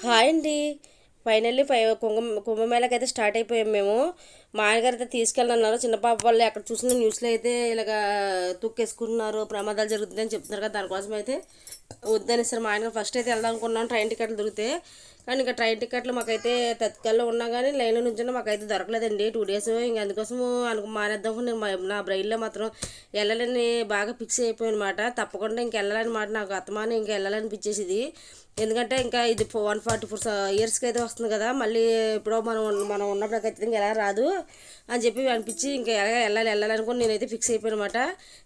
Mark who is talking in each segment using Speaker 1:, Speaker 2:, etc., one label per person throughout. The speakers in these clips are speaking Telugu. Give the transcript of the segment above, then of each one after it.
Speaker 1: హాయ్ అండి. ఫైనల్లీ కుంభమేళకి అయితే స్టార్ట్ అయిపోయాం మేము. మా ఆయనగారు అయితే తీసుకెళ్ళన్నారు. చిన్న పాప వాళ్ళు అక్కడ చూసిన న్యూస్లో అయితే ఇలాగ తొక్కేసుకుంటున్నారు, ప్రమాదాలు జరుగుతుందని చెప్తున్నారు కదా. దానికోసం అయితే వద్దని సార్ మా ఆయన ఫస్ట్ అయితే వెళ్దాం అనుకున్నాం ట్రైన్ టికెట్లు దొరికితే. కానీ ఇంకా ట్రైన్ టికెట్లు మాకైతే తత్కాల్లో ఉన్నా కానీ లైన్లో నుంచి మాకైతే దొరకలేదండి 2 days. ఇంక అందుకోసం మానేద్దాం. నేను నా బ్రెయిన్లో మాత్రం వెళ్ళాలని బాగా ఫిక్స్ అయిపోయి అనమాట. తప్పకుండా ఇంక వెళ్ళాలని మాట నాకు అత్తమాని ఇంక వెళ్ళాలనిపించేసింది. ఎందుకంటే ఇంకా ఇది 144 yearsకి అయితే వస్తుంది కదా. మళ్ళీ ఎప్పుడో మనం మనం ఉన్నప్పుడు ఖచ్చితంగా ఎలా రాదు అని చెప్పి అనిపించి ఇంకా వెళ్ళాలనుకుని నేనైతే ఫిక్స్ అయిపోయాను అనమాట.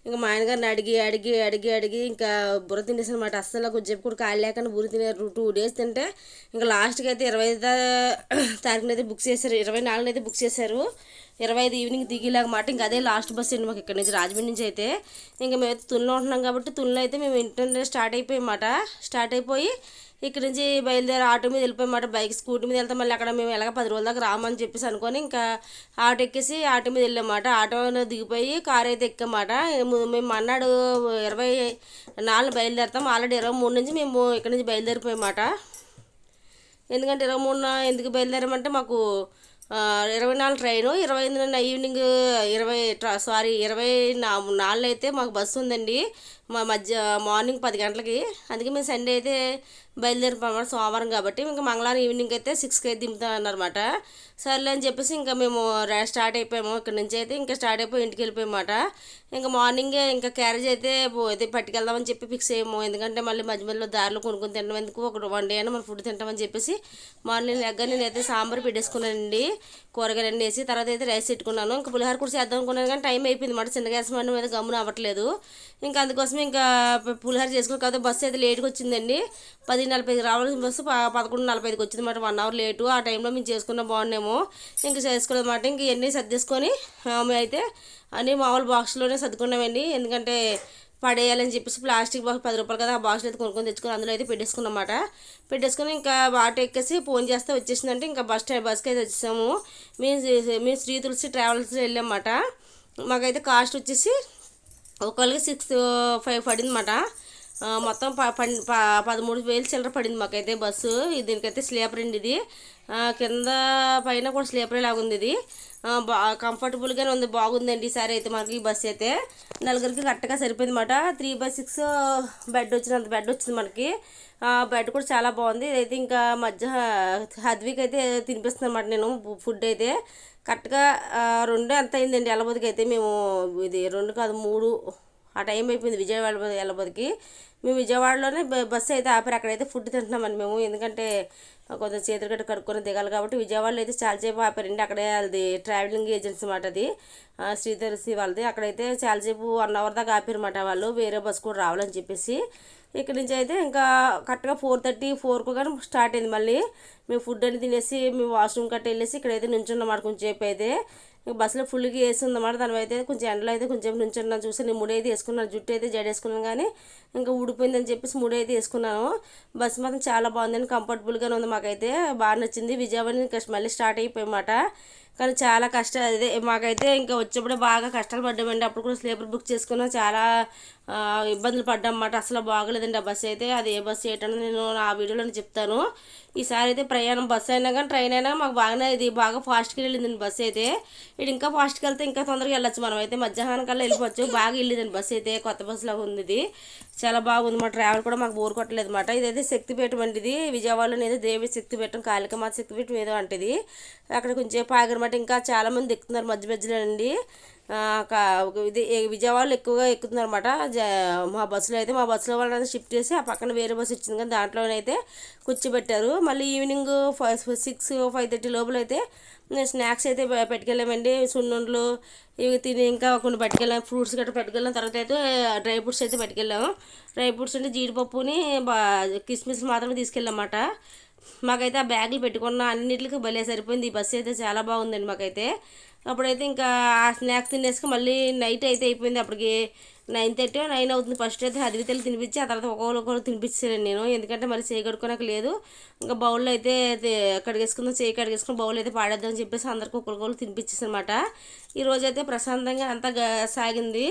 Speaker 1: ఇంకా మా ఆయనగారిని అడిగి అడిగి అడిగి అడిగి ఇంకా బుర్ర తినేసాను అనమాట. అస్సలు కొంచెం కూడా ఖాళీ లేకుండా బుర్ర తినేరు. 2 days తింటే ఇంకా లాస్ట్కి అయితే 25తారీఖున అయితే బుక్ చేశారు, 24 అయితే బుక్ చేశారు. 25 ఈవినింగ్ దిగిలాగమాట. ఇంకా అదే లాస్ట్ బస్ అండి మాకు ఇక్కడ నుంచి, రాజమండ్రి నుంచి అయితే. ఇంకా మేమైతే తుల్లో ఉంటున్నాం కాబట్టి తుల్లో అయితే మేము ఇంటి స్టార్ట్ అయిపోయామాట. స్టార్ట్ అయిపోయి ఇక్కడ నుంచి బయలుదేరి ఆటో మీద వెళ్ళిపోయామాట. స్కూటీ మీద వెళ్తాం. మళ్ళీ అక్కడ మేము ఎలాగ 10 రోజుల దాకా రామని చెప్పేసి అనుకొని ఇంకా ఆటో ఎక్కేసి ఆటో మీద వెళ్ళామాట. ఆటోలో దిగిపోయి కార్ అయితే ఎక్కామాట. మేము అన్నాడు 24 బయలుదేరుతాం. ఆల్రెడీ 23 నుంచి మేము ఇక్కడ నుంచి బయలుదేరిపోయామాట. ఎందుకంటే 23 ఎందుకు బయలుదేరామంటే మాకు 24 ట్రైను, 25 ఈవినింగ్ 24 అయితే మాకు బస్సు ఉందండి. మార్నింగ్ 10 గంటలకి. అందుకే మేము సండే అయితే బయలుదేరిపోయాం, సోమవారం కాబట్టి. ఇంకా మంగళవారం ఈవినింగ్ అయితే 6కి అయితే దింపుతాం అన్నమాట. సర్లే అని చెప్పేసి ఇంకా మేము స్టార్ట్ అయిపోయాము. ఇక్కడ నుంచి అయితే ఇంకా స్టార్ట్ అయిపోయి ఇంటికి వెళ్ళిపోయామాట. ఇంకా మార్నింగే ఇంకా క్యారేజ్ అయితే పట్టుకెళ్దామని చెప్పి ఫిక్స్ అయ్యాము. ఎందుకంటే మళ్ళీ మధ్య మధ్యలో దారిలో కొనుక్కొని తినడం ఎందుకు, ఒక 1 day అయినా మనం ఫుడ్ తింటామని చెప్పేసి మార్నింగ్ లెగ్గా నేనైతే సాంబార్ పెట్టేసుకున్నానండి, కూరగాయలన్నీ వేసి. తర్వాత అయితే రైస్ పెట్టుకున్నాను. ఇంకా పులిహోర కూడా చేద్దాం అనుకున్నాను కానీ టైం అయిపోయింది మాట. చిన్న గ్యాస్ మండ మీద గమ్మున అవ్వట్లేదు. ఇంకా అందుకోసం ఇంకా పులిహోర చేసుకున్నాం కదా. బస్సు అయితే లేట్గా వచ్చిందండి. 10:45 రావాల్సిన బస్సు 11:45కి వచ్చింది మాట. 1 hour లేటు. ఆ టైంలో మేము చేసుకున్న బాగున్నాము. ఇంకా చేసుకోలేదన్నమాట. ఇంక ఇవన్నీ సర్దేసుకొని మేము అయితే అన్నీ మామూలు బాక్స్లోనే సర్దుకున్నామండి. ఎందుకంటే పడేయాలని చెప్పేసి ప్లాస్టిక్ బాక్స్ 10 రూపాయలు కదా, ఆ బాక్స్లో అయితే కొనుక్కొని తెచ్చుకొని అందులో అయితే పెట్టేసుకున్నమాట. పెట్టేసుకొని ఇంకా ఆటో ఎక్కేసి ఫోన్ చేస్తే వచ్చేసిందంటే ఇంకా బస్కి అయితే వచ్చేసాము. మేము శ్రీ తులసి ట్రావెల్స్లో వెళ్ళామన్నమాట. మాకైతే కాస్ట్ వచ్చేసి ఒకళ్ళకి 6,500 పడింది అన్నమాట. మొత్తం 13,000 చిల్లర పడింది మాకైతే బస్సు. దీనికైతే స్లీపర్ అండి ఇది. కింద పైన కూడా స్లీపర్ లాగా ఉంది ఇది. కంఫర్టబుల్గానే ఉంది, బాగుందండి. ఈసారి అయితే మనకి ఈ బస్సు అయితే నలుగురికి కరెక్ట్గా సరిపోయింది అన్నమాట. 3/6 బెడ్ వచ్చినంత బెడ్ వచ్చింది మనకి. బెడ్ కూడా చాలా బాగుంది. ఇదైతే ఇంకా మధ్య హద్వికి అయితే తినిపిస్తుంది అన్నమాట నేను ఫుడ్ అయితే. కరెక్ట్గా 2 ఎంత అయిందండి వెళ్ళబోదికి అయితే. మేము ఇది 2 కాదు 3 ఆ టైం అయిపోయింది విజయవాడ వెళ్ళబోదికి. మేము విజయవాడలోనే బస్సు అయితే ఆపారు. అక్కడైతే ఫుడ్ తింటున్నామని మేము. ఎందుకంటే కొంచెం చేతులు గట్ట కడుక్కొని దిగాలి కాబట్టి విజయవాడలో అయితే చాలాసేపు ఆపారండి. అక్కడే అది ట్రావెలింగ్ ఏజెన్సీ అన్నమాట, అది శ్రీధర్సి వాళ్ళది. అక్కడైతే చాలాసేపు 1 hour దాకా ఆపారన్నమాట వాళ్ళు, వేరే బస్సు కూడా రావాలని చెప్పేసి. ఇక్కడ నుంచి అయితే ఇంకా కరెక్ట్గా 4:30-4కు కానీ స్టార్ట్ అయింది. మళ్ళీ మేము ఫుడ్ అని తినేసి మేము వాష్రూమ్ కట్ట వెళ్ళేసి ఇక్కడైతే నుంచున్నమాట. కొంచెం సేపు అయితే బస్సులో ఫుల్గా వేసి ఉందన్నమాట. దాని అయితే కొంచెం ఎండలో అయితే కొంచెం నుంచున్నాను. చూసి నేను ముడి అయితే వేసుకున్నాను, జుట్టు అయితే జడేసుకున్నాను కానీ ఇంకా ఊడిపోయిందని చెప్పేసి ముడి అయితే వేసుకున్నాను. బస్సు మాత్రం చాలా బాగుందని కంఫర్టబుల్గానే ఉంది. మాకైతే బాగా నచ్చింది. విజయవాడ నుంచి మళ్ళీ స్టార్ట్ అయిపోయామాట. కానీ చాలా కష్టం అదే మాకైతే. ఇంకా వచ్చేప్పుడే బాగా కష్టాలు పడ్డామండి. అప్పుడు కూడా స్లీపర్ బుక్ చేసుకున్నాం, చాలా ఇబ్బందులు పడ్డామన్నమాట. అసలు బాగోలేదండి ఆ బస్సు అయితే. అది ఏ బస్సు ఏంటని నేను ఆ వీడియోలో చెప్తాను. ఈసారి అయితే ప్రయాణం బస్సు అయినా కానీ ట్రైన్ అయినా మాకు బాగానే ఇది బాగా ఫాస్ట్గా వెళ్ళిందండి బస్సు అయితే. ఇది ఇంకా ఫాస్ట్గా వెళ్తే ఇంకా తొందరగా వెళ్ళొచ్చు మనం అయితే. మధ్యాహ్నం కల్లా వెళ్ళిపోవచ్చు. బాగా వెళ్ళిందండి బస్సు అయితే. కొత్త బస్సులాగా ఉంది ఇది, చాలా బాగుంది. మా ట్రావెల్ కూడా మాకు బోర్ కొట్టలేదు అనమాట. ఇదైతే శక్తిపీఠం అండి. ఇది విజయవాడలో ఏదో దేవి శక్తిపీఠం, కాళికమాత శక్తిపీఠం ఏదో అంటే. అక్కడ కొంచెం ఆగరమాట. ఇంకా చాలామంది ఎక్కుతున్నారు మధ్య మధ్యలో అండి. ఇది విజయవాడలో ఎక్కువగా ఎక్కుతున్నారు అనమాట. మా బస్సులో వాళ్ళని షిఫ్ట్ చేసి ఆ పక్కన వేరే బస్సు ఇచ్చింది కానీ దాంట్లోనైతే కూర్చోబెట్టారు. మళ్ళీ ఈవినింగ్ 6-5:30 లోపల అయితే స్నాక్స్ అయితే పెట్టుకెళ్ళామండి. సున్నుండలు ఇవి తిని ఇంకా కొన్ని పట్టుకెళ్ళాము. ఫ్రూట్స్ గట్రా పెట్టుకెళ్ళాం. తర్వాత అయితే డ్రై ఫ్రూట్స్ అయితే పెట్టుకెళ్ళాము. డ్రై ఫ్రూట్స్ అంటే జీడిపప్పుని కిస్మిస్ మాత్రమే తీసుకెళ్ళామన్నమాట. మాకైతే ఆ బ్యాగులు పెట్టుకున్న అన్నింటికి భలే సరిపోయింది. ఈ బస్సు అయితే చాలా బాగుందండి మాకైతే. అప్పుడైతే ఇంకా ఆ స్నాక్స్ తినేసుకు మళ్ళీ నైట్ అయితే అయిపోయింది. అప్పటికి 9:30-9 అవుతుంది. ఫస్ట్ అయితే హద్వితలు తినిపించి ఆ తర్వాత ఒక్కొక్కరు తినిపించాను నేను. ఎందుకంటే మరి చేయి కడుక్కోనక లేదు. ఇంకా బౌల్లో అయితే కడిగేసుకుందాం, చేయి కడిగేసుకుని బౌల్ అయితే పాడేద్దామని చెప్పేసి అందరికి ఒక్కొక్కరు తినిపించేసి అనమాట. ఈరోజైతే ప్రశాంతంగా అంతా సాగింది.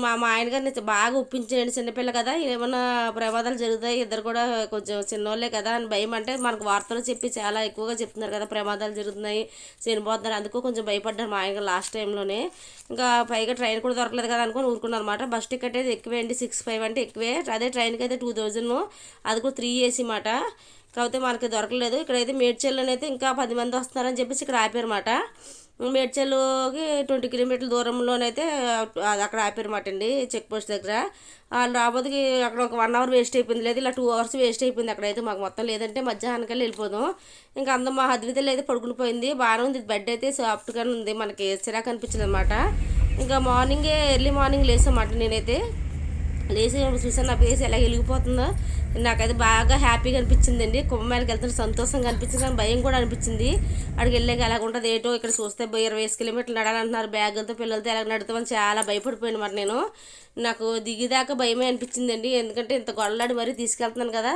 Speaker 1: మా ఆయన గారిని బాగా ఒప్పించాడు, చిన్నపిల్ల కదా ఏమన్నా ప్రమాదాలు జరుగుతాయి, ఇద్దరు కూడా కొంచెం చిన్నోళ్ళే కదా అని భయం. అంటే మనకు వార్తలు చెప్పి చాలా ఎక్కువగా చెప్తున్నారు కదా ప్రమాదాలు జరుగుతున్నాయి, చనిపోతున్నారు, అందుకు కొంచెం భయపడ్డారు మా ఆయన లాస్ట్ టైంలోనే. ఇంకా పైగా ట్రైన్ కూడా దొరకలేదు కదా అనుకుని ఊరుకున్నారు అనమాట. బస్ టికెట్ అయితే ఎక్కువే అండి, 6,500 అంటే ఎక్కువే. అదే ట్రైన్కి అయితే 2000, అది కూడా 3 AC మాట. కాకపోతే మనకి దొరకలేదు. ఇక్కడైతే మేడ్చల్లోనైతే ఇంకా 10 మంది వస్తున్నారని చెప్పేసి ఇక్కడ ఆపారన్నమాట. మేడ్చల్కి 20 కిలోమీటర్ల దూరంలోనైతే అక్కడ ఆపారన్నమాట అండి, చెక్ పోస్ట్ దగ్గర. వాళ్ళు రాబోతుకి అక్కడ ఒక 1 అవర్ వేస్ట్ అయిపోయింది, లేదు ఇలా 2 అవర్స్ వేస్ట్ అయిపోయింది అక్కడైతే మాకు మొత్తం. లేదంటే మధ్యాహ్నానికల్లా వెళ్ళిపోదాం. ఇంకా అందం మా హద్వితలు అయితే పడుకుని పోయింది, బాగానే ఉంది. బెడ్ అయితే సాఫ్ట్గానే ఉంది, మనకి చిరాకు అనిపించింది అనమాట. ఇంకా మార్నింగే ఎర్లీ మార్నింగ్ లేసామాట. నేనైతే లేచి చూసాను నా ఫేస్ ఎలా వెలిగిపోతుందో. నాకైతే బాగా హ్యాపీగా అనిపించిందండి. కుంభమేళకి వెళ్తున్న సంతోషంగా అనిపించింది, కానీ భయం కూడా అనిపించింది. అక్కడికి వెళ్ళాక ఎలాగ ఉంటుంది ఏటో. ఇక్కడ చూస్తే 20 కిలోమీటర్లు నడాలంటున్నారు బ్యాగులతో, పిల్లలతో ఎలా నడుతామని చాలా భయపడిపోయాను మరి నేను. నాకు దిగిదాకా భయమే అనిపించిందండి, ఎందుకంటే ఇంత గొడవలాడి మరీ తీసుకెళ్తున్నాను కదా,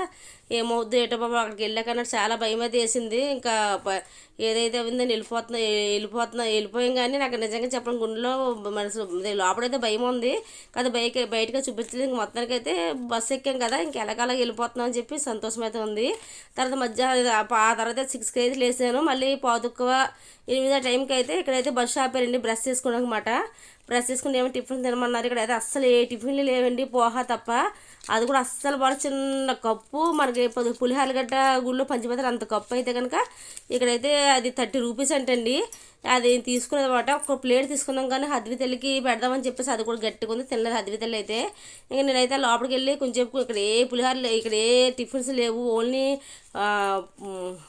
Speaker 1: ఏమవుద్దు ఏటో బాబా. అక్కడికి వెళ్ళాక అన్నట్టు చాలా భయం అయితే వేసింది. ఇంకా ఏదైతే అయిందని వెళ్ళిపోయాం. కానీ నాకు నిజంగా చెప్పడం గుండెలో మనసు లోపలైతే భయం ఉంది కదా, బయటగా చూపించలేదు. ఇంక మొత్తానికైతే బస్సు ఎక్కాం కదా, ఇంకెలాగలా వెళ్ళిపోతున్నాం అని చెప్పి సంతోషం అయితే ఉంది. తర్వాత మధ్యాహ్నం ఆ తర్వాత 6కి అయితే లేసాను. మళ్ళీ 7:15 టైంకి అయితే ఇక్కడైతే బస్సు ఆపారండి బ్రష్ చేసుకోవడం అనమాట. బ్రష్ చేసుకుని ఏమో టిఫిన్ తినమన్నారు. ఇక్కడ అయితే అస్సలు ఏ టిఫిన్లు లేవండి, పోహా తప్ప. అది కూడా అస్సలు బాగా చిన్న కప్పు, మనకి పులిహారగడ్డ గుళ్ళో పంచిపోతారు అంత కప్పు అయితే కనుక ఇక్కడైతే అది 30 రూపీస్ అంటండి. అది తీసుకున్నదన్నమాట. ఒక ప్లేట్ తీసుకున్నాం, కానీ హద్వితల్లికి పెడదామని చెప్పేసి అది కూడా గట్టిగా ఉంది, తినలేదు హద్వితల్లి అయితే. ఇంకా నేనైతే లోపలికి వెళ్ళి కొంచెం ఇక్కడ ఏ పులిహార ఇక్కడ ఏ టిఫిన్స్ లేవు, ఓన్లీ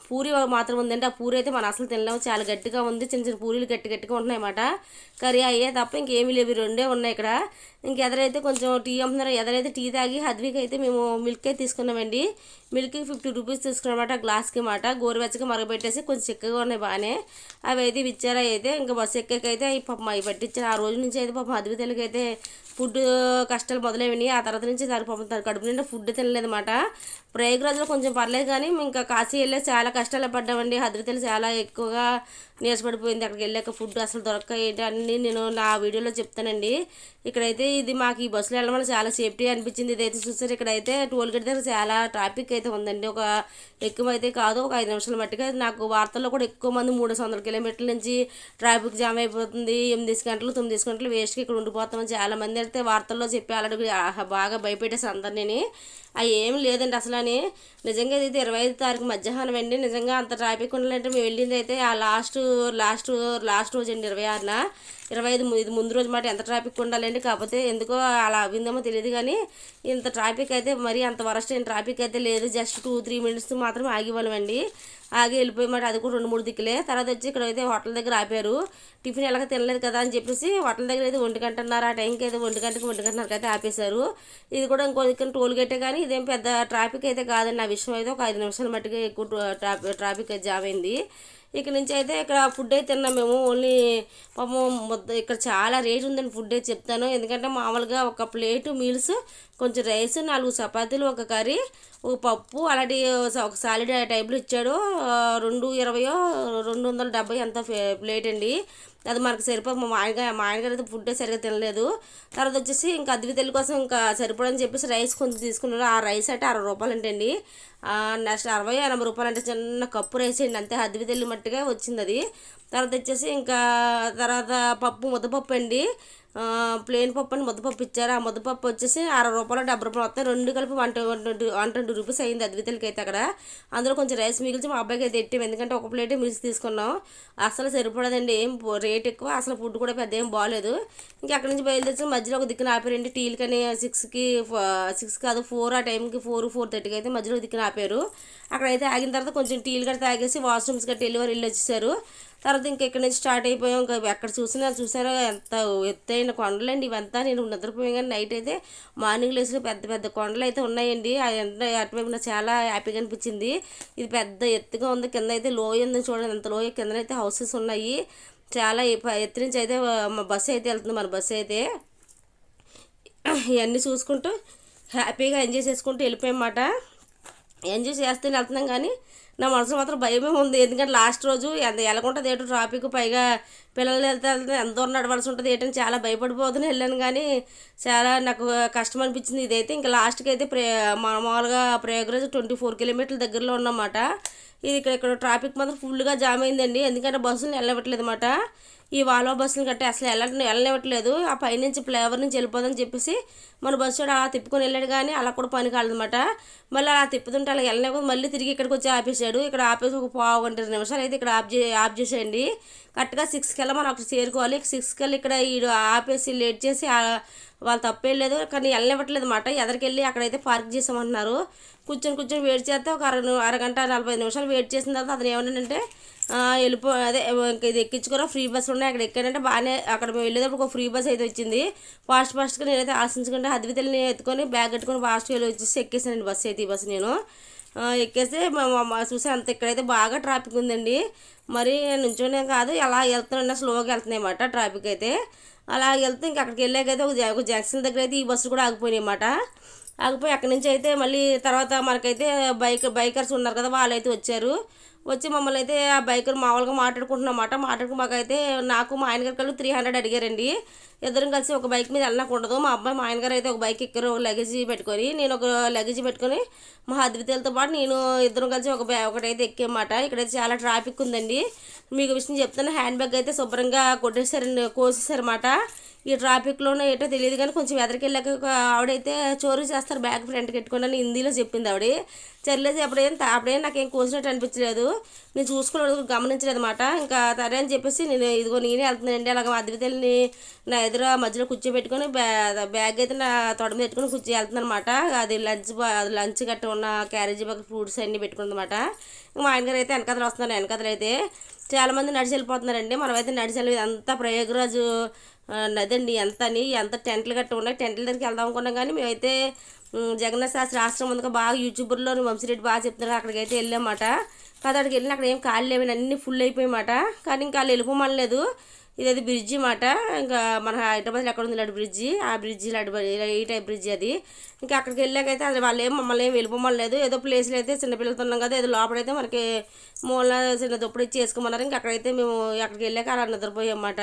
Speaker 1: పూరి మాత్రం ఉందండి. ఆ పూరి అయితే మనం అసలు తినలేము, చాలా గట్టిగా ఉంది. చిన్న చిన్న పూరీలు గట్టిగా ఉంటున్నాయి అన్నమాట. కర్రీ అయ్యే తప్ప ఇంకేమీ లేవు, 2 ఉన్నాయి ఇక్కడ. ఇంకెదరైతే కొంచెం టీ అమ్ముతున్నారు, ఎదరైతే టీ తాగి హద్వికి అయితే మేము మిల్క్ అయితే తీసుకున్నామండి. మిల్క్కి 50 రూపీస్ తీసుకున్నమాట గ్లాస్కి మాట. గోరువెచ్చగా మరగబెట్టేసి కొంచెం చిక్కగా ఉన్నాయి బాగానే, అవి అయితే ఇచ్చారా. అయితే ఇంకా బస్సు ఎక్కకైతే అవి పాపం అవి పట్టించారు. ఆ రోజు నుంచి అయితే పాపం హద్వితలకి అయితే ఫుడ్ కష్టాలు మొదలైనవి. ఆ తర్వాత నుంచి దాని పాపం కడుపు నిండా ఫుడ్ తినలేదన్నమాట. ప్రయాగ్రాజ్లో కొంచెం పర్లేదు, కానీ ఇంకా కాశీ వెళ్ళే చాలా కష్టాలు పడ్డామండి. హద్వితలు చాలా ఎక్కువగా నీరసపడిపోయింది. అక్కడికి వెళ్ళాక ఫుడ్ అసలు దొరక్క ఏంటి అన్నీ నేను నా వీడియోలో చెప్తానండి. ఇక్కడైతే ఇది మాకు ఈ బస్సులో వెళ్ళడం వల్ల చాలా సేఫ్టీ అనిపించింది. ఇదైతే చూసారు, ఇక్కడైతే టోల్ గేట్ దగ్గర చాలా ట్రాఫిక్ అయితే ఉందండి. ఒక ఎక్కువ అయితే కాదు, ఒక 5 నిమిషాల మట్టిగా. నాకు వార్తల్లో కూడా ఎక్కువ మంది 300 కిలోమీటర్ల నుంచి ట్రాఫిక్ జామ్ అయిపోతుంది, 8 గంటలు 9 గంటలు వేస్ట్గా ఇక్కడ ఉండిపోతామని చాలామంది అయితే వార్తల్లో చెప్పి ఆల్రెడీ బాగా భయపెట్టేసి అందరినీ. అవి ఏమి లేదండి అసలు అని. నిజంగా ఇది 25వ తారీఖు మధ్యాహ్నం అండి. నిజంగా అంత ట్రాఫిక్ ఉండాలంటే మేము వెళ్ళింది అయితే ఆ లాస్ట్ రోజు అండి, 26న. 25 ఇది ముందు రోజు మాట. ఎంత ట్రాఫిక్ ఉండాలండి, కాకపోతే ఎందుకో అలా అవిందేమో తెలియదు, కానీ ఇంత ట్రాఫిక్ అయితే మరీ అంత వరస్ట్ అయిన ట్రాఫిక్ అయితే లేదు. జస్ట్ 2-3 మినిట్స్ మాత్రం ఆగివ్వాలండి. ఆగి వెళ్ళిపోయమాట. అది కూడా 2-3 దిక్కులే. తర్వాత వచ్చి ఇక్కడ అయితే హోటల్ దగ్గర ఆపారు. టిఫిన్ ఎలాగ తినలేదు కదా అని చెప్పేసి హోటల్ దగ్గర అయితే 1 గంటన్నర ఆ టైంకి అయితే 1 గంటన్నరకు అయితే ఆపేశారు. ఇది కూడా ఇంకో దిక్కున టోల్ గేటే, కానీ ఇదేం పెద్ద ట్రాఫిక్ అయితే కాదండి. ఆ విషయం అయితే ఒక 5 నిమిషాల మట్టుగా ఎక్కువ ట్రాఫిక్ జామ్ అయింది. ఇక్కడ నుంచి అయితే ఇక్కడ ఫుడ్ అయితే తిన్నాం మేము. ఓన్లీ పాపం ఇక్కడ చాలా రేట్ ఉందని ఫుడ్ అయితే చెప్తాను. ఎందుకంటే మామూలుగా ఒక ప్లేటు మీల్స్, కొంచెం రైస్, 4 చపాతీలు, ఒక కర్రీ, ఒక పప్పు, అలాంటి ఒక సాలిడ్ టైప్లో ఇచ్చాడు. 220 270 ఎంత ప్లేట్ అండి. అది మనకు సరిపోదు. మా ఆయనగారు అయితే ఫుడ్ సరిగ్గా తినలేదు. తర్వాత వచ్చేసి ఇంకా హద్వితల్లి కోసం ఇంకా సరిపోడని చెప్పేసి రైస్ కొంచెం తీసుకున్నారు. ఆ రైస్ అంటే 60 రూపాయలు అంటండి. నెక్స్ట్ 60-80 రూపాయలు అంటే చిన్న కప్పు రైస్ అండి, అంతే హద్వితల్లి మట్టుగా వచ్చింది అది. తర్వాత వచ్చేసి ఇంకా ముద్దపప్పు అండి, ప్లెయిన్ పప్పు అని ముద్దపప్పు ఇచ్చారు. ఆ ముద్దపప్పు వచ్చేసి 60 రూపాయలు 70 రూపాయలు వస్తాయి. 2 కలిపి 120 రూపీస్ అయింది హద్వితల్లికి అయితే అక్కడ. అందులో కొంచెం రైస్ మిగిల్చి మా అబ్బాయికి అయితే ఎట్టాం, ఎందుకంటే ఒక ప్లేటే మిగిల్చి తీసుకున్నాం. అసలు సరిపడదండి, ఏం రేట్ ఎక్కువ, అసలు ఫుడ్ కూడా పెద్ద ఏం బాగాలేదు. ఇంకా అక్కడి నుంచి బయలుదేరి మధ్యలో ఒక దిక్కున ఆపారండి టీలు, కానీ 6 కాదు 4 ఆ టైంకి 4-4:30కి అయితే మధ్యలో దిక్కున ఆపారు. అక్కడైతే ఆగిన తర్వాత కొంచెం టీలు గట్రా తాగేసి వాష్రూమ్స్ గట్రా వెళ్ళి వచ్చేసారు. తర్వాత ఇంకా ఇక్కడ నుంచి స్టార్ట్ అయిపోయాం. ఇంకా ఎక్కడ చూసారో ఎంత ఎత్తైన కొండలండి ఇవంతా. నేను నిద్రపోయాం, కానీ నైట్ అయితే మార్నింగ్ లేసి పెద్ద పెద్ద కొండలు అయితే ఉన్నాయండి. అటువైపు నాకు చాలా హ్యాపీగా అనిపించింది. ఇది పెద్ద ఎత్తుగా ఉంది, కింద అయితే లోయ ఉంది చూడండి, అంత లోయ. కిందనైతే హౌసెస్ ఉన్నాయి. చాలా ఎత్తు నుంచి అయితే మా బస్సు అయితే వెళ్తుంది. మన బస్సు అయితే ఇవన్నీ చూసుకుంటూ హ్యాపీగా ఎంజాయ్ చేసుకుంటూ వెళ్ళిపోయామాట. ఎంజాయ్ చేస్తూనే వెళ్తున్నాం, కానీ నా మనసులో మాత్రం భయమే ఉంది. ఎందుకంటే లాస్ట్ రోజు ఎలాగుంటుంది ఏటో ట్రాఫిక్, పైగా పిల్లలు వెళ్తే ఎంత దూరం నడవలసి ఉంటుంది ఏంటని చాలా భయపడిపోతూనే వెళ్ళాను. కానీ చాలా నాకు కష్టం అనిపించింది. ఇదైతే ఇంకా లాస్ట్కి అయితే మామూలుగా ప్రయాగరాజ్ 24 కిలోమీటర్ల దగ్గరలో ఉన్నమాట. ఇది ఇక్కడ ట్రాఫిక్ మాత్రం ఫుల్గా జామ్ అయిందండి. ఎందుకంటే బస్సులు వెళ్ళవట్లేదు అన్నమాట. ఈ వాల్వో బస్సులు కట్టి అసలు వెళ్ళనివ్వట్లేదు. ఆ పైనుంచి ఫ్లేవర్ నుంచి వెళ్ళిపోదని చెప్పేసి మన బస్సు అలా తిప్పుకొని వెళ్ళాడు. కానీ అలా కూడా పని కాలేదన్నమాట. మళ్ళీ అలా తిప్పుతుంటే అలా వెళ్ళలేకపోతే మళ్ళీ తిరిగి ఇక్కడికి వచ్చి ఆపేసాడు. ఇక్కడ ఆపేసి ఒక 20 నిమిషాలు అయితే ఇక్కడ ఆఫ్ చేసేయండి. కరెక్ట్గా 6 కల్లా మనం అక్కడ చేరుకోవాలి. 6 కల్లా ఇక్కడ ఆపేసి లేట్ చేసి వాళ్ళు తప్పేం లేదు. కానీ వెళ్ళనివ్వట్లేదు అన్నమాట. ఎదరికెళ్ళి అక్కడైతే పార్క్ చేసామంటున్నారు. కూర్చొని వెయిట్ చేస్తే ఒక అరగంట 45 నిమిషాలు వెయిట్ చేసిన తర్వాత అతను ఏమన్నాడంటే అదే ఇది ఎక్కించుకున్నా ఫ్రీ బస్సులు ఉన్నాయి అక్కడ ఎక్కానంటే బాగానే. అక్కడ మేము వెళ్ళేటప్పుడు ఒక ఫ్రీ బస్ అయితే వచ్చింది. ఫాస్ట్గా నేనైతే ఆశించుకుంటే అద్వితల్ని ఎత్తుకొని బ్యాగ్ కట్టుకొని ఫాస్ట్గా వెళ్ళి వచ్చేసి ఎక్కేసానండి బస్సు అయితే. ఈ బస్సు నేను ఎక్కేస్తే చూసే అంత ఇక్కడైతే బాగా ట్రాఫిక్ ఉందండి. మరి నుంచోనే కాదు అలా వెళ్తున్నా స్లోగా వెళ్తున్నాయి అన్నమాట ట్రాఫిక్ అయితే. అలా వెళ్తే ఇంక అక్కడికి వెళ్ళాకైతే ఒక జంక్షన్ దగ్గర అయితే ఈ బస్సు కూడా ఆగిపోయినాయి అన్నమాట. ఆగిపోయి అక్కడి నుంచి అయితే మళ్ళీ తర్వాత మనకైతే బైకర్స్ ఉన్నారు కదా, వాళ్ళైతే వచ్చి మమ్మల్ని అయితే ఆ బైకర్ మామూలుగా మాట్లాడుకుని మాకైతే నాకు మా ఆయన గారు 300 అడిగారండి. ఇద్దరం కలిసి ఒక బైక్ మీద వెళ్ళడానికి ఉండదు. మా అబ్బాయి మా ఆయన గారు అయితే ఒక బైక్ ఎక్కారు, ఒక లగేజ్ పెట్టుకొని, నేను ఒక లగేజ్ పెట్టుకొని మా అద్వితలతో పాటు నేను ఇద్దరం కలిసి ఒకటైతే ఎక్కేమాట. ఇక్కడైతే చాలా ట్రాఫిక్ ఉందండి. మీకు విషయం చెప్తాను, హ్యాండ్ బ్యాగ్ అయితే శుభ్రంగా కోసేసారన్నమాట. ఈ ట్రాఫిక్లోనే ఏంటో తెలియదు కానీ కొంచెం ఎదరికెళ్ళాక ఆవిడైతే చోరీ చేస్తారు బ్యాగ్ ఫ్రంట్కి పెట్టుకుని హిందీలో చెప్పింది ఆవిడ. చర్లేదు అప్పుడేం నాకేం కోసినట్టు అనిపించలేదు. నేను చూసుకోలేదు, గమనించలేదు అన్నమాట. ఇంకా సరే అని చెప్పేసి నేనే వెళ్తున్నానండి. అలాగ అద్వితల్ని నా ఎదురు మధ్యలో కూర్చోబెట్టుకొని బ్యాగ్ అయితే నా తొడ మీద పెట్టుకొని వెళ్తున్నాను అనమాట. అది లంచ్ గట్ట ఉన్న క్యారేజీ బ్యాగ్ ఫ్రూట్స్ అన్నీ పెట్టుకుందన్నమాట. మా ఆయన గారు అయితే వెనకథలు వస్తున్నారు. వెనకథలు అయితే చాలామంది నడిచి వెళ్ళిపోతున్నారండి. మనమైతే నడిచి వెళ్ళి అంతా ప్రయాగరాజు నదండి. ఎంత టెంట్లు గట్ట ఉన్నాయి. టెంట్ల దగ్గరికి వెళ్దాం అనుకున్నాం కానీ మేమైతే జగన్నాథ శాస్త్రి ఆశ్రమం ఉంది బాగా యూట్యూబర్లో వంశీరెడ్డి బాగా చెప్తున్నారు, అక్కడికి అయితే వెళ్ళామాట. కాదు అక్కడికి వెళ్ళిన అక్కడ ఏం ఖాళీ లేవని అన్నీ ఫుల్ అయిపోయామాట. కానీ ఇంకా వాళ్ళు వెళ్ళిపోమనలేదు. ఇదైతే బ్రిడ్జి మాట. ఇంకా మన హైదరాబాద్లో ఎక్కడ ఉంది ఇలాంటి బ్రిడ్జి, ఆ బ్రిడ్జి ఈ టైప్ బ్రిడ్జి అది. ఇంకా అక్కడికి వెళ్ళాకైతే అది వాళ్ళు మమ్మల్ని ఏం వెళ్ళిపోమలేదు. ఏదో ప్లేస్లో అయితే చిన్నపిల్లలతో ఉన్నాం కదా, ఏదో లోపలైతే మనకి మూల చిన్న దుప్పటి ఇచ్చి వేసుకోమన్నారు. ఇంకా అక్కడైతే మేము అక్కడికి వెళ్ళాక అలా నిద్రపోయామన్నమాట.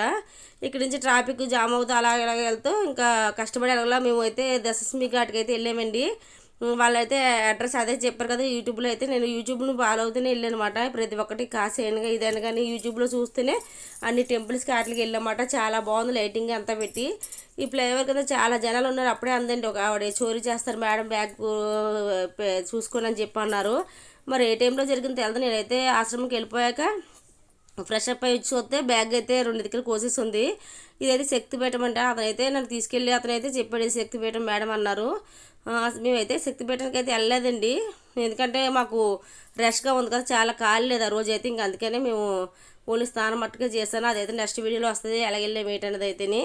Speaker 1: ఇక్కడి నుంచి ట్రాఫిక్ జామ్ అవుతూ అలా వెళ్తూ ఇంకా కష్టపడి అలా మేము అయితే దశమి ఘాట్కి అయితే వెళ్ళామండి. వాళ్ళైతే అడ్రస్ అదే చెప్పారు కదా యూట్యూబ్లో. అయితే నేను యూట్యూబ్ను ఫాలో అవుతూనే వెళ్ళాను అనమాట. ప్రతి ఒక్కటి కాసేనుగా ఇదైనా కానీ యూట్యూబ్లో చూస్తేనే అన్ని టెంపుల్స్కి వాటికి వెళ్ళామాట. చాలా బాగుంది లైటింగ్ అంతా పెట్టి. ఈ ఫ్లైఓవర్ కింద చాలా జనాలు ఉన్నారు. అప్పుడే అందండి ఒక ఆవిడ చోరీ చేస్తారు మేడం బ్యాగ్ చూసుకోండి అని చెప్పి అన్నారు. మరి ఏ టైంలో జరిగింది తెలియదు. నేనైతే ఆశ్రమంకి వెళ్ళిపోయాక ఫ్రెష్ అప్ అయ్యి చూస్తే బ్యాగ్ అయితే 2 దిక్కులు కోసేస్తుంది. ఇదైతే శక్తిపీఠం అంటే అతనైతే నన్ను తీసుకెళ్ళి అతనైతే చెప్పాడు శక్తిపీఠం మేడం అన్నారు. మేమైతే శక్తిపీఠానికి అయితే వెళ్ళలేదండి. ఎందుకంటే మాకు రష్గా ఉంది కదా, చాలా ఖాళీ లేదు ఆ రోజు అయితే. ఇంకా అందుకనే మేము ఓన్లీ స్నానం మట్టుగా చేశాను. అదైతే నెక్స్ట్ వీడియోలో వస్తుంది ఎలా వెళ్ళాము ఏంటనేది అయితేనే.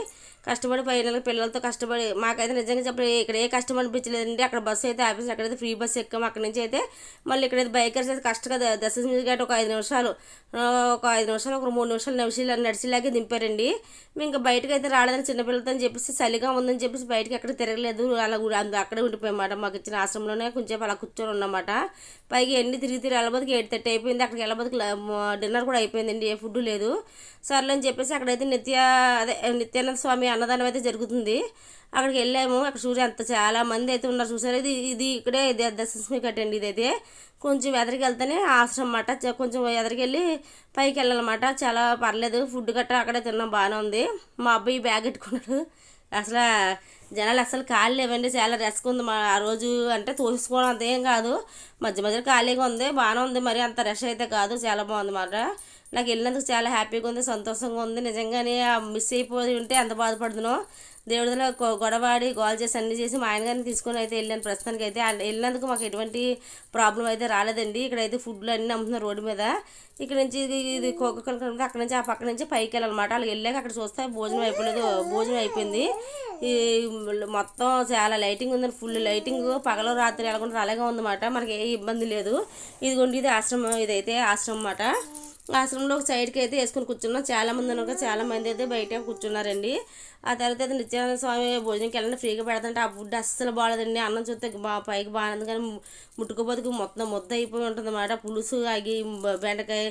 Speaker 1: కష్టపడి పిల్లలతో కష్టపడి మాకైతే నిజంగా చెప్పి ఇక్కడ ఏ కష్టం అనిపించలేదండి. అక్కడ బస్సు అయితే ఆఫీస్ అక్కడైతే ఫ్రీ బస్సు ఎక్కాము. అక్కడి నుంచి అయితే మళ్ళీ ఇక్కడైతే బైకర్స్ అయితే కష్టంగా దశమి ఘాట్ ఒక 5 నిమిషాలు ఒక 3 నిమిషాలు నడిచిలాగే దింపారండి. మేము ఇంకా బయటకు అయితే రాలేదని చిన్నపిల్లలతో అని చెప్పేసి చలిగా ఉందని చెప్పేసి బయటకి ఎక్కడ తిరగలేదు. అలా అక్కడే ఉండిపోయామాట. మాకు ఇచ్చిన ఆశ్రమంలోనే కొంచెం అలా కూర్చొని ఉన్నమాట. పైకి ఎన్ని తిరిగి వెళ్ళబోతుకి 8:30 అయిపోయింది. అక్కడికి వెళ్ళబోతుకి డిన్నర్ కూడా అయిపోయిందండి, ఏ ఫుడ్ లేదు. సర్లే అని చెప్పేసి అక్కడైతే నిత్యానంద స్వామి అన్నదానం అయితే జరుగుతుంది. అక్కడికి వెళ్ళాము. అక్కడ అంత చాలా మంది అయితే ఉన్నారు చూసారు. ఇది ఇక్కడే దశమి ఘాట్ అండి. ఇదైతే కొంచెం ఎదరికి వెళ్తేనే ఆశ్రమం అన్నమాట. కొంచెం ఎదరికి వెళ్ళి పైకి వెళ్ళాలన్నమాట. చాలా పర్లేదు, ఫుడ్ గట్రా అక్కడే తిన్నాం, బాగానే ఉంది. మా అబ్బాయి బ్యాగ్ పెట్టుకున్నాడు. అసలు జనాలు అసలు ఖాళీ లేవండి, చాలా రెస్క్ ఉంది. ఆ రోజు అంటే తోసుకోవడం అంతేం కాదు, మధ్యలో ఖాళీగా ఉంది, బాగానే ఉంది. మరి అంత రష్ అయితే కాదు, చాలా బాగుంది అన్నమాట. నాకు వెళ్ళినందుకు చాలా హ్యాపీగా ఉంది, సంతోషంగా ఉంది. నిజంగానే మిస్ అయిపోయి ఉంటే ఎంత బాధపడుతున్నానో. దేవుడిలో గొడవాడి గోల్ చేసి అన్నీ చేసి మా ఆయన గారిని తీసుకొని అయితే వెళ్ళాను. ప్రస్తుతానికి అయితే వెళ్ళినందుకు మాకు ఎటువంటి ప్రాబ్లం అయితే రాలేదండి. ఇక్కడైతే ఫుడ్లు అన్నీ అమ్ముతున్నారు రోడ్డు మీద. ఇక్కడ నుంచి ఇది కోకకల్ అక్కడ నుంచి ఆ పక్క నుంచి పైకి వెళ్ళాలన్నమాట. అలా వెళ్ళాక అక్కడ చూస్తే భోజనం అయిపోలేదు, భోజనం అయిపోయింది. ఈ మొత్తం చాలా లైటింగ్ ఉందని, ఫుల్ లైటింగ్ పగలు రాత్రి ఎలాగొంటారు అలాగే ఉందన్నమాట. మనకి ఏ ఇబ్బంది లేదు. ఇదిగోండి ఇది ఆశ్రమం, ఇదైతే ఆశ్రమం అన్నమాట. ఆశ్రమంలో ఒక సైడ్కి అయితే వేసుకొని కూర్చున్నాం. చాలామంది ఉన్నారు, చాలామంది అయితే బయట కూర్చున్నారండి. ఆ తర్వాత అయితే నిత్యానంద స్వామి భోజనంకి వెళ్ళండి ఫ్రీగా పెడతాంటే ఆ ఫుడ్ అస్సలు బాగాలేదండి. అన్నం చూస్తే పైకి బాగానే కానీ ముట్టుకోబోతుకు మొత్తం ముద్ద అయిపోయి ఉంటుంది అన్నమాట. పులుసు అవి బెండకాయ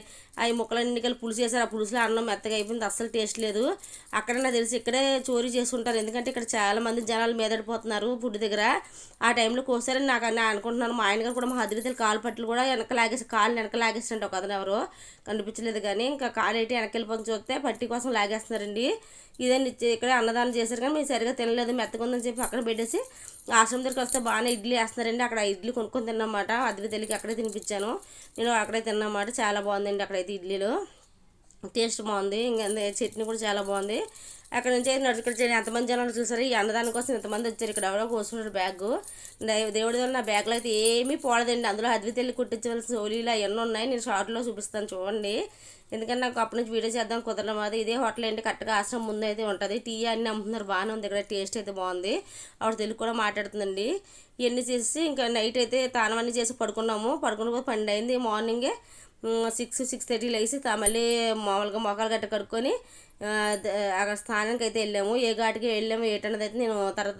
Speaker 1: అవి ముక్కలన్నీ కలిపి పులుసు చేశారు. ఆ పులుసులో అన్నం మెత్తగా అయిపోయింది, అస్సలు టేస్ట్ లేదు. అక్కడ నాకు తెలిసి ఇక్కడే చోరీ చేసుకుంటారు, ఎందుకంటే ఇక్కడ చాలామంది జనాలు మీదడిపోతున్నారు ఫుడ్ దగ్గర. ఆ టైంలో కోసారని నేను అనుకుంటున్నాను. మా ఆయన గారు కూడా మా హద్దులు కాలు పట్లు కూడా వెనక లాగేసి కాళ్ళు వెనక లాగేసినట్టు ఒక అతను ఎవరో కనిపించలేదు, కానీ ఇంకా కాలు ఏంటి వెనక్కి వెళ్ళిపోతుంది చూస్తే పట్టి కోసం లాగేస్తున్నారండి. ఇదండి ఇక్కడ అన్నదానం చేశారు, కానీ మీరు సరిగా తినలేదు మెత్తగా ఉందని చెప్పి అక్కడ పెట్టేసి ఆశ్రమం దగ్గరికి వస్తే బాగానే ఇడ్లీ వేస్తున్నారండి. అక్కడ ఇడ్లీ కొనుక్కొని తిన్నమాట. అద్దె తెలియక అక్కడే తినిపించాను, నేను అక్కడే తిన్నమాట. చాలా బాగుందండి అక్కడైతే ఇడ్లీలు, టేస్ట్ బాగుంది. ఇంకా చట్నీ కూడా చాలా బాగుంది. అక్కడ నుంచి అయితే నడుచుకొచ్చాను. ఎంతమంది జనాలు చూసారు ఈ అన్నదానం కోసం, ఎంతమంది వచ్చారు. ఇక్కడ ఎవరో కోసుకున్నారు బ్యాగ్. దేవుడి వల్ల నా బ్యాగ్లో అయితే ఏమీ పోలేదండి. అందులో అద్వితెల్లి కుట్టించవలసిన ఓలీలు అవన్నీ ఉన్నాయి. నేను షార్ట్లో చూపిస్తాను చూడండి, ఎందుకంటే నాకు అప్పటి నుంచి వీడియో చేద్దాం కుదరడం. అది ఇదే హోటల్ ఏంటి కరెక్ట్గా ఆశ్రమం ముందు అయితే ఉంటుంది. టీ అన్నీ అమ్ముతున్నారు, బాగానే ఉంది ఇక్కడ, టేస్ట్ అయితే బాగుంది. ఆవిడ తెలుగు కూడా మాట్లాడుతుందండి. ఇవన్నీ చేసి ఇంకా నైట్ అయితే తానం అన్నీ చేసి పడుకున్నాము. పడుకున్న పోతే 12 అయింది. మార్నింగే 6-6:30 లేసి మళ్ళీ మామూలుగా మొఖాలు గట్ట కడుక్కొని అక్కడ స్థానానికి అయితే వెళ్ళాము. ఏ ఘాటికి వెళ్ళాము ఏంటన్నది అయితే నేను తర్వాత